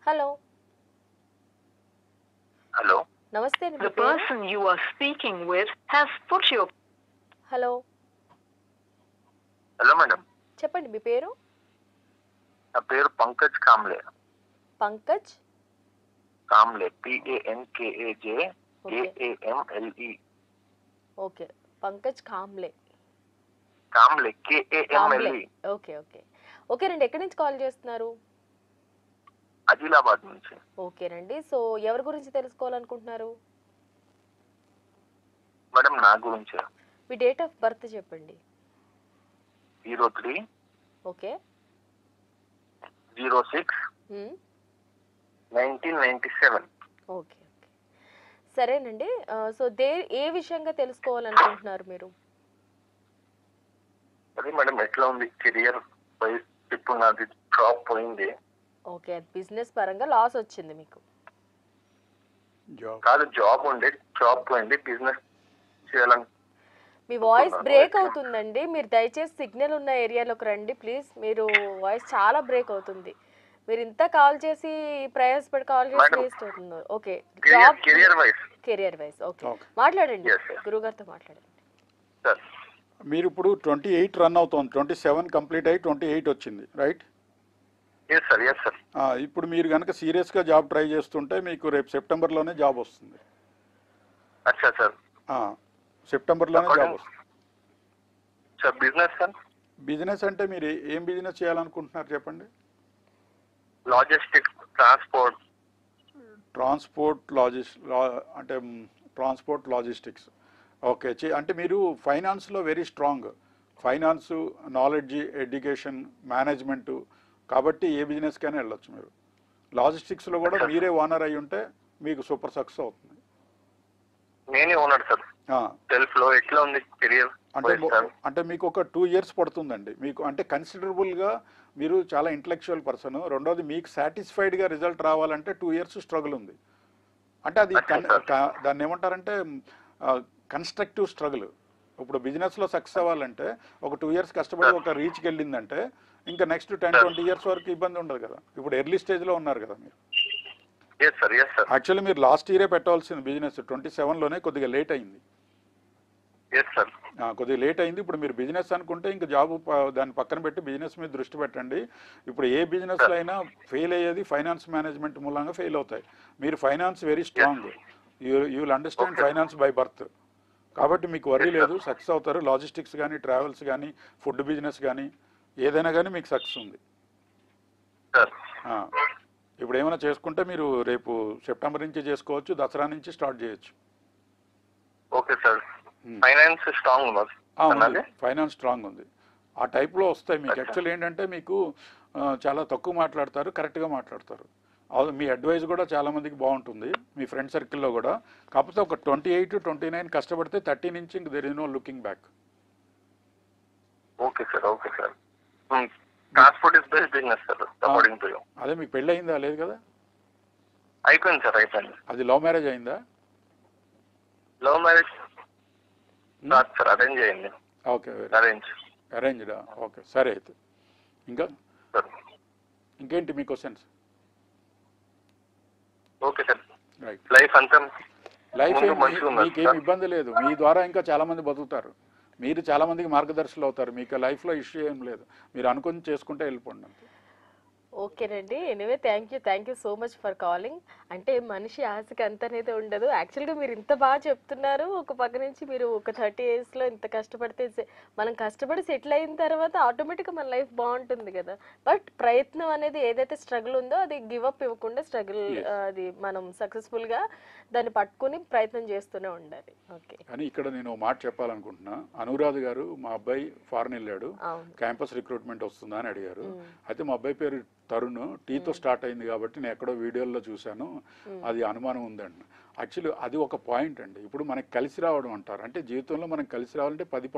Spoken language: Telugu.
హలో. హలో. నమస్తే అండి. The person you are speaking with has put your... hello. Hello madam. చెప్పండి మీ పేరు? నా పేరు Pankaj Kamle. Pankaj Kamle, PANKAJKAMLE. Okay, Pankaj Kamle. Kamle, KAMLE. Okay okay ఓకేనండి. ఎక్కడి నుంచి కాల్ చేస్తున్నారు? ఆదిలాబాద్ నుంచి. ఓకేనండి. సో ఎవరి గురించి తెలుసుకోవాలనుకుంటున్నారు? మేడం నా గురించి. మీ డేట్ ఆఫ్ బర్త్ చెప్పండి. 03 ఓకే 06 1997. ఓకే ఓకే సరేనండి. సో ఏ విషయంగా తెలుసుకోవాలనుకుంటున్నారు మీరు? అదే మేడం, ఎట్లా ఉంది కెరియర్? ఇప్పుడు నాది జాబ్ పోయింది. ఓకే, బిజినెస్ పరంగా లాస్ వచ్చింది మీకు? కాదు, జాబ్ ఉండే, జాబ్ పోయింది, బిజినెస్ చేయాలని. మీ వాయిస్ బ్రేక్ అవుతుందండి. మీరు దయచేసి సిగ్నల్ ఉన్న ఏరియాలోకి రండి ప్లీజ్. మీరు వాయిస్ చాలా బ్రేక్ అవుతుంది. మీరు ఇంత కాల్ చేసి ప్రయాసపడి కాల్ చేసి వేస్ట్ అవుతుంది. Okay, job career wise okay మాట్లాడండి, గురుగారితో మాట్లాడండి. మీరు ఇప్పుడు 28 రన్ అవుతుంది, 27 కంప్లీట్ అయ్యి 28 వచ్చింది, రైట్? ఇప్పుడు మీరు కనుక సీరియస్గా జాబ్ ట్రై చేస్తుంటే మీకు రేపు సెప్టెంబర్లోనే జాబ్ వస్తుంది. సెప్టెంబర్లోనే జాబ్ వస్తుంది. బిజినెస్ అంటే మీరు ఏం బిజినెస్ చేయాలనుకుంటున్నారు చెప్పండి? Logistics, transport logistics. ఓకే, అంటే మీరు ఫైనాన్స్లో very strong, finance knowledge, education, management, కాబట్టి ఏ బిజినెస్కైనా వెళ్ళొచ్చు మీరు. లాజిస్టిక్స్లో కూడా మీరే ఓనర్ అయి ఉంటే మీకు సూపర్ సక్సెస్ అవుతుంది. నేనే ఓనర్ సార్. సెల్ఫ్లో ఎట్లా ఉంది కెరియర్? అంటే మీకు ఒక 2 years పడుతుందండి మీకు. అంటే కన్సిడరబుల్గా మీరు చాలా ఇంటలెక్చువల్ పర్సన్. రెండోది మీకు సాటిస్ఫైడ్గా రిజల్ట్ రావాలంటే 2 years స్ట్రగుల్ ఉంది. అంటే అది దాన్ని ఏమంటారంటే కన్స్ట్రక్టివ్ స్ట్రగుల్. ఇప్పుడు బిజినెస్లో సక్సెస్ అవ్వాలంటే ఒక 2 years కష్టపడి ఒక రీచ్కి వెళ్ళిందంటే ఇంకా నెక్స్ట్ 10-20 years వరకు ఇబ్బంది ఉండదు కదా. ఇప్పుడు ఎర్లీ స్టేజ్లో ఉన్నారు కదా మీరు. యాక్చువల్లీ మీరు లాస్ట్ ఇయరే పెట్టాల్సింది బిజినెస్, 27లోనే కొద్దిగా లేట్ అయింది. కొద్దిగా లేట్ అయింది. ఇప్పుడు మీరు బిజినెస్ అనుకుంటే ఇంకా జాబ్ దాన్ని పక్కన పెట్టి బిజినెస్ మీద దృష్టి పెట్టండి. ఇప్పుడు ఏ బిజినెస్లో అయినా ఫెయిల్ అయ్యేది ఫైనాన్స్ మేనేజ్మెంట్ మూలంగా ఫెయిల్ అవుతాయి. మీరు finance very strong, you will understand finance by birth, కాబట్టి మీకు వరీ లేదు, సక్సెస్ అవుతారు. లాజిస్టిక్స్ కానీ, ట్రావెల్స్ కానీ, ఫుడ్ బిజినెస్ కానీ, ఏదైనా కానీ మీకు సక్సెస్ ఉంది. ఇప్పుడు ఏమైనా చేసుకుంటే మీరు రేపు సెప్టెంబర్ నుంచి చేసుకోవచ్చు, దసరా నుంచి స్టార్ట్ చేయొచ్చు. Okay sir. ఫైనాన్స్ స్ట్రాంగ్ ఉంది. ఆ టైప్లో వస్తాయి మీకు. యాక్చువల్ ఏంటంటే మీకు చాలా తక్కువ మాట్లాడతారు, కరెక్ట్గా మాట్లాడతారు. మీ అడ్వైస్ కూడా చాలామందికి బాగుంటుంది, మీ ఫ్రెండ్ సర్కిల్లో కూడా. కాకపోతే ఒక 28-29 కష్టపడితే 30 నుంచి ఇంక there is no looking back. Okay sir. Okay sir. Transport is best business sir according to you. అదే మీకు పెళ్ళి అయిందా? లేదు కదా. అయిపోయింది సార్, అయిపోయింది. అది లవ్ మ్యారేజ్ అయిందా? లవ్ మ్యారేజ్ కాదు సార్, అరేంజ్ అయింది. ఓకే, అరేంజ్డా? ఓకే, సరే. అయితే ఇంకేంటి మీ questions? Okay sir. Right. Life మీకేం ఇబ్బంది లేదు, మీ ద్వారా ఇంకా చాలా మంది బతుకుతారు, మీరు చాలా మందికి మార్గదర్శులు అవుతారు. మీకు లైఫ్లో ఇష్యూ ఏం లేదు, మీరు అనుకుని చేసుకుంటే వెళ్ళిపోండి అంతే. ఓకేనండి. Anyway thank you so much for calling. అంటే మనిషి ఆశకి అంత అనేది ఉండదు. యాక్చువల్గా మీరు ఇంత బాగా చెప్తున్నారు. ఒక పక్క నుంచి మీరు ఒక 30 yearsలో ఇంత కష్టపడితే మనం కష్టపడి సెటిల్ అయిన తర్వాత ఆటోమేటిక్గా మన లైఫ్ బాగుంటుంది కదా. బట్ ప్రయత్నం అనేది ఏదైతే స్ట్రగుల్ ఉందో అది గివప్ ఇవ్వకుండా స్ట్రగుల్ అది మనం సక్సెస్ఫుల్గా దాన్ని పట్టుకుని ప్రయత్నం చేస్తూనే ఉండాలి. ఓకే. కానీ ఇక్కడ నేను మాట చెప్పాలనుకుంటున్నా. అనురాధ్ గారు, మా అబ్బాయి ఫారెన్ వెళ్ళాడు, క్యాంపస్ రిక్రూట్మెంట్ వస్తుందా అని అడిగారు. అయితే మా అబ్బాయి పేరు తరుణ్, టీతో స్టార్ట్ అయింది కాబట్టి నేను ఎక్కడో వీడియోల్లో చూశాను, అది అనుమానం ఉందండి. యాక్చువల్లీ అది ఒక పాయింట్ అండి. ఇప్పుడు మనకి కలిసి రావడం అంటారు, అంటే జీవితంలో మనం కలిసి రావాలంటే 10